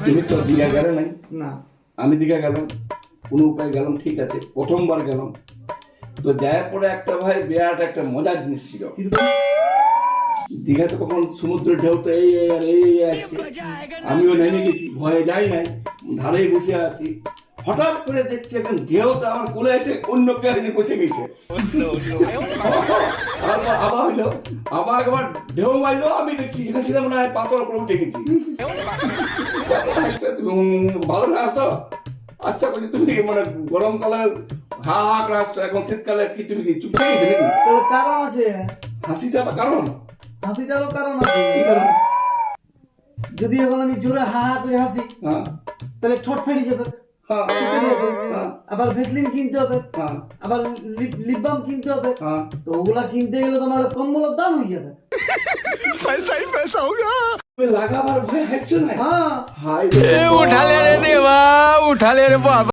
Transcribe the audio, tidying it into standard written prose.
তুমি তো দীঘা গেলে নাই, না আমি দীঘা গেলাম, কোনো উপায় গেলাম, ঠিক আছে, প্রথমবার গেলাম। তো যাওয়ার পরে একটা ভাই বিরাট একটা মজার জিনিস ছিল। দীঘাতে কখন সমুদ্রের ঢেউ তো এই এই আর এই এই আসছে, আমিও নেমে গেছি, ভয়ে যাই নাই, ধারে বসে আছি। হঠাৎ করে দেখছি এখন ঢেউটা আমার কোলে এসে অন্য কেউ এসে বসে গেছে। তারপর আবার হইলো, আবার একবার ঢেউ মারলো, আমি দেখছি যেখানে ছিলাম না পাথর উপরে উঠে গেছি। ভালো না আসো? আচ্ছা বলছি তুমি মানে গরমকালে হা হা করে আসছো, এখন শীতকালে কি তুমি কি চুপ থেকে গেছে নাকি? তোর কারণ আছে, হাসিটা বা কারণ হাসিটারও কারণ আছে। কি কারণ? যদি এখন আমি জোরে হা হা করে হাসি, হ্যাঁ তাহলে ঠোঁট ফেটে যাবে, হ্যাঁ ফেটে যাবে। হ্যাঁ আবার ভেসলিন কিনতে হবে, হ্যাঁ আবার লিপ বাম কিনতে হবে। হ্যাঁ। তো ওগুলা কিনতে গেলে তোমার কম্বলের দাম হয়ে যাবে। তুমি লাগাবার ভয় হাসছো না? হ্যাঁ হাই उठा ले रे देवा, उठा ले रे बाबा।